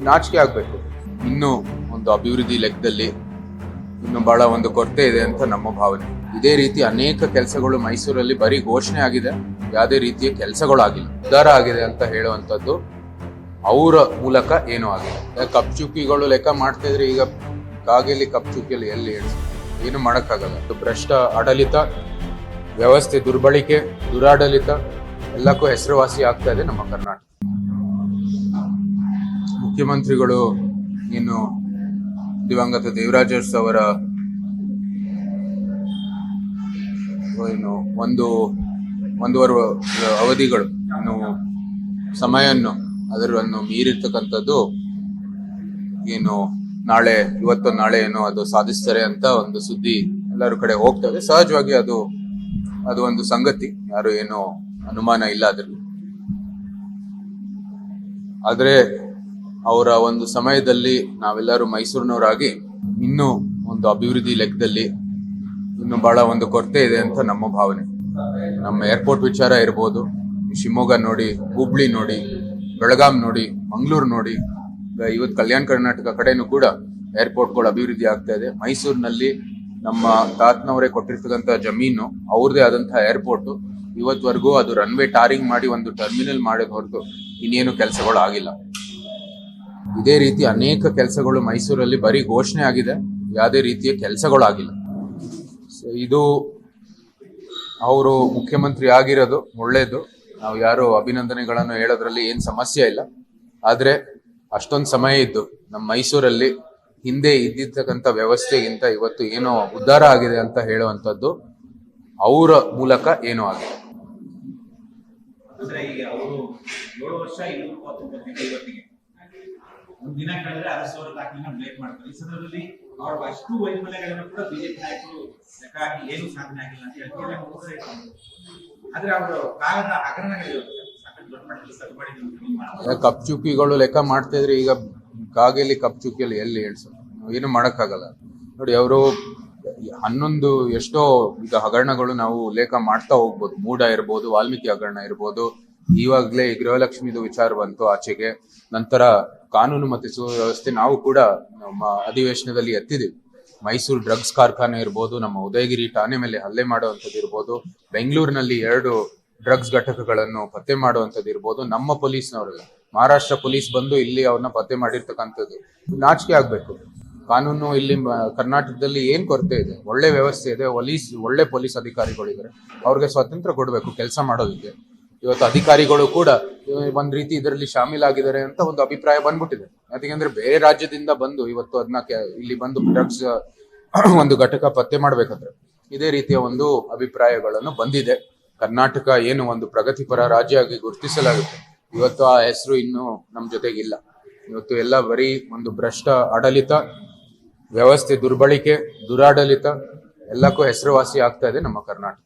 ನಾಚಿಕೆ ಆಗ್ಬೇಕು. ಇನ್ನೂ ಒಂದು ಅಭಿವೃದ್ಧಿ ಲೆಕ್ಕದಲ್ಲಿ ಇನ್ನು ಬಹಳ ಒಂದು ಕೊರತೆ ಇದೆ ಅಂತ ನಮ್ಮ ಭಾವನೆ. ಇದೇ ರೀತಿ ಅನೇಕ ಕೆಲಸಗಳು ಮೈಸೂರಲ್ಲಿ ಬರೀ ಘೋಷಣೆ ಆಗಿದೆ, ಯಾವುದೇ ರೀತಿಯ ಕೆಲಸಗಳು ಆಗಿಲ್ಲ. ಉದ್ಧಾರ ಆಗಿದೆ ಅಂತ ಹೇಳುವಂಥದ್ದು ಅವರ ಮೂಲಕ ಏನೂ ಆಗಿಲ್ಲ. ಕಪ್ಚುಕ್ಕಿಗಳು ಲೆಕ್ಕ ಮಾಡ್ತಾ ಇದ್ರೆ ಈಗ ಕಾಗೆಯಲ್ಲಿ ಕಪ್ಚುಕ್ಕಿಯಲ್ಲಿ ಎಲ್ಲಿ ಏನು ಮಾಡೋಕ್ಕಾಗಲ್ಲ. ಭ್ರಷ್ಟ ಆಡಳಿತ, ವ್ಯವಸ್ಥೆ ದುರ್ಬಳಕೆ, ದುರಾಡಳಿತ ಎಲ್ಲಕ್ಕೂ ಹೆಸರುವಾಸಿ ಆಗ್ತಾ ಇದೆ ನಮ್ಮ ಕರ್ನಾಟಕ. ಮುಖ್ಯಮಂತ್ರಿಗಳು ಇನ್ನು ದಿವಂಗತ ದೇವರಾಜ ಅರಸು ಅವರ ಒಂದೂವರೆ ಅವಧಿಗಳು ಇನ್ನು ಸಮಯವನ್ನು ಅದರನ್ನು ಮೀರಿರ್ತಕ್ಕಂಥದ್ದು ಏನು ಇವತ್ತು ನಾಳೆ ಏನೋ ಅದು ಸಾಧಿಸ್ತಾರೆ ಅಂತ ಒಂದು ಸುದ್ದಿ ಎಲ್ಲರ ಕಡೆ ಹೋಗ್ತದೆ. ಸಹಜವಾಗಿ ಅದು ಒಂದು ಸಂಗತಿ, ಯಾರು ಏನೋ ಅನುಮಾನ ಇಲ್ಲ ಅದ್ರಲ್ಲಿ. ಆದ್ರೆ ಅವರ ಒಂದು ಸಮಯದಲ್ಲಿ ನಾವೆಲ್ಲರೂ ಮೈಸೂರಿನವರಾಗಿ ಇನ್ನೂ ಒಂದು ಅಭಿವೃದ್ಧಿ ಲೆಕ್ಕದಲ್ಲಿ ಇನ್ನು ಬಹಳ ಒಂದು ಕೊರತೆ ಇದೆ ಅಂತ ನಮ್ಮ ಭಾವನೆ. ನಮ್ಮ ಏರ್ಪೋರ್ಟ್ ವಿಚಾರ ಇರ್ಬೋದು, ಶಿವಮೊಗ್ಗ ನೋಡಿ, ಹುಬ್ಳಿ ನೋಡಿ, ಬೆಳಗಾಂ ನೋಡಿ, ಮಂಗಳೂರು ನೋಡಿ, ಇವತ್ತು ಕಲ್ಯಾಣ ಕರ್ನಾಟಕ ಕಡೆನೂ ಕೂಡ ಏರ್ಪೋರ್ಟ್ಗಳು ಅಭಿವೃದ್ಧಿ ಆಗ್ತಾ ಇದೆ. ಮೈಸೂರಿನಲ್ಲಿ ನಮ್ಮ ತಾತನವರೇ ಕೊಟ್ಟಿರ್ತಕ್ಕಂಥ ಜಮೀನು, ಅವ್ರದೇ ಆದಂತಹ ಏರ್ಪೋರ್ಟ್, ಇವತ್ವರೆಗೂ ಅದು ರನ್ವೇ ಟಾರಿಂಗ್ ಮಾಡಿ ಒಂದು ಟರ್ಮಿನಲ್ ಮಾಡೋದು ಹೊರತು ಇನ್ನೇನು ಕೆಲಸಗಳು ಆಗಿಲ್ಲ. ಇದೇ ರೀತಿ ಅನೇಕ ಕೆಲಸಗಳು ಮೈಸೂರಲ್ಲಿ ಬರೀ ಘೋಷಣೆ ಆಗಿದೆ, ಯಾವುದೇ ರೀತಿಯ ಕೆಲಸಗಳು ಆಗಿಲ್ಲ. ಇದು ಅವರು ಮುಖ್ಯಮಂತ್ರಿ ಆಗಿರೋದು ಒಳ್ಳೇದು, ನಾವು ಯಾರು ಅಭಿನಂದನೆಗಳನ್ನು ಹೇಳೋದ್ರಲ್ಲಿ ಏನು ಸಮಸ್ಯೆ ಇಲ್ಲ. ಆದ್ರೆ ಅಷ್ಟೊಂದು ಸಮಯ ಇದ್ದು ನಮ್ಮ ಮೈಸೂರಲ್ಲಿ ಹಿಂದೆ ಇದ್ದಿರ್ತಕ್ಕಂಥ ವ್ಯವಸ್ಥೆಗಿಂತ ಇವತ್ತು ಏನೋ ಉದ್ಧಾರ ಆಗಿದೆ ಅಂತ ಹೇಳುವಂಥದ್ದು ಅವರ ಮೂಲಕ ಏನೋ ಆಗಿದೆ. ದಿನ ಕಳೆದ್ರೆ ಅರಸು ದಾಖಲೆನ ಬ್ರೇಕ್ ಮಾಡ್ತಾರೆ. ಈ ಸಂದರ್ಭದಲ್ಲಿ ಅವರ ಅಷ್ಟು ವೈಫಲ್ಯಗಳನ್ನು ಕೂಡ ಬಿಜೆಪಿ ನಾಯಕರು ಲೆಕ್ಕ ಹಾಕಿ ಏನು ಸಾಧನೆ ಆಗಿಲ್ಲ ಅಂತ ಹೇಳ್ತಾರೆ. ಆದ್ರೆ ಅವರು ಕಾಲದ ಹಗರಣಗಳಿರುತ್ತೆ, ಸಾಕಷ್ಟು ದೊಡ್ಡ ಮಟ್ಟದಲ್ಲಿ ಸರಿ ಮಾಡಿದ್ರು. ಕಪ್ಚುಕ್ಕಿಗಳು ಲೆಕ್ಕ ಮಾಡ್ತಾ ಇದ್ರೆ ಈಗ ಕಾಗೆಯಲ್ಲಿ ಕಪ್ಚುಕ್ಕಿಯಲ್ಲಿ ಎಲ್ಲಿ ಏನು ಮಾಡೋಕ್ಕಾಗಲ್ಲ. ನೋಡಿ, ಅವರು 11 ಎಷ್ಟೋ ಈಗ ಹಗರಣಗಳು ನಾವು ಉಲ್ಲೇಖ ಮಾಡ್ತಾ ಹೋಗ್ಬೋದು. ಮೂಡ ಇರ್ಬೋದು, ವಾಲ್ಮೀಕಿ ಹಗರಣ ಇರ್ಬೋದು, ಇವಾಗಲೇ ಗೃಹಲಕ್ಷ್ಮಿದು ವಿಚಾರ ಬಂತು ಆಚೆಗೆ. ನಂತರ ಕಾನೂನು ಮತ್ತು ಸುವ್ಯವಸ್ಥೆ ನಾವು ಕೂಡ ನಮ್ಮ ಅಧಿವೇಶನದಲ್ಲಿ ಎತ್ತಿದ್ದೀವಿ. ಮೈಸೂರು ಡ್ರಗ್ಸ್ ಕಾರ್ಖಾನೆ ಇರ್ಬೋದು, ನಮ್ಮ ಉದಯಗಿರಿ ಠಾಣೆ ಮೇಲೆ ಹಲ್ಲೆ ಮಾಡುವಂಥದ್ದು ಇರ್ಬೋದು, ಬೆಂಗಳೂರಿನಲ್ಲಿ 2 ಡ್ರಗ್ಸ್ ಘಟಕಗಳನ್ನು ಪತ್ತೆ ಮಾಡುವಂಥದ್ದು ಇರ್ಬೋದು, ನಮ್ಮ ಪೊಲೀಸ್ನವರೆಲ್ಲ ಮಹಾರಾಷ್ಟ್ರ ಪೊಲೀಸ್ ಬಂದು ಇಲ್ಲಿ ಅವ್ರನ್ನ ಪತ್ತೆ ಮಾಡಿರ್ತಕ್ಕಂಥದ್ದು. ನಾಚಿಕೆ ಆಗ್ಬೇಕು. ಕಾನೂನು ಇಲ್ಲಿ ಕರ್ನಾಟಕದಲ್ಲಿ ಏನ್ ಕೊರತೆ ಇದೆ? ಒಳ್ಳೆ ವ್ಯವಸ್ಥೆ ಇದೆ, ಒಳ್ಳೆ ಪೊಲೀಸ್ ಅಧಿಕಾರಿಗಳಿದ್ದಾರೆ, ಅವ್ರಿಗೆ ಸ್ವಾತಂತ್ರ್ಯ ಕೊಡಬೇಕು ಕೆಲಸ ಮಾಡೋದಕ್ಕೆ. ಇವತ್ತು ಅಧಿಕಾರಿಗಳು ಕೂಡ ಒಂದ್ ರೀತಿ ಇದರಲ್ಲಿ ಶಾಮೀಲಾಗಿದ್ದಾರೆ ಅಂತ ಒಂದು ಅಭಿಪ್ರಾಯ ಬಂದ್ಬಿಟ್ಟಿದೆ. ಯಾಕೆಂದ್ರೆ ಬೇರೆ ರಾಜ್ಯದಿಂದ ಬಂದು ಇವತ್ತು ಅದನ್ನ ಇಲ್ಲಿ ಬಂದು ಡ್ರಗ್ಸ್ ಒಂದು ಘಟಕ ಪತ್ತೆ ಮಾಡ್ಬೇಕಾದ್ರೆ ಇದೇ ರೀತಿಯ ಒಂದು ಅಭಿಪ್ರಾಯಗಳನ್ನು ಬಂದಿದೆ. ಕರ್ನಾಟಕ ಏನು ಒಂದು ಪ್ರಗತಿಪರ ರಾಜ್ಯ ಆಗಿ ಗುರುತಿಸಲಾಗುತ್ತೆ, ಇವತ್ತು ಆ ಹೆಸರು ಇನ್ನೂ ನಮ್ಮ ಜೊತೆಗಿಲ್ಲ. ಇವತ್ತು ಎಲ್ಲ ಬರೀ ಒಂದು ಭ್ರಷ್ಟ ಆಡಳಿತ, ವ್ಯವಸ್ಥೆ ದುರ್ಬಳಕೆ, ದುರಾಡಳಿತ ಎಲ್ಲಕ್ಕೂ ಹೆಸರುವಾಸಿ ಆಗ್ತಾ ಇದೆ ನಮ್ಮ ಕರ್ನಾಟಕ.